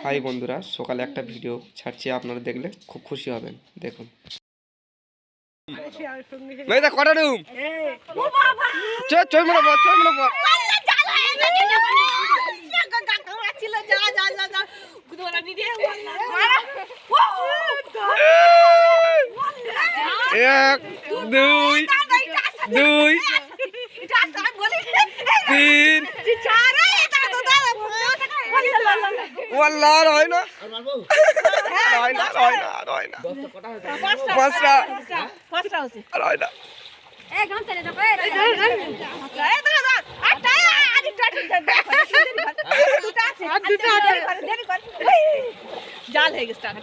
High বন্ধুরা, সকালে একটা ভিডিও ছাড়ছি, আপনারা দেখলে খুব খুশি হবেন। দেখুন কটা রুম এক দুই দুই তিন হয় না পাঁচটা হয় না। জাল হয়ে গেছে টাকা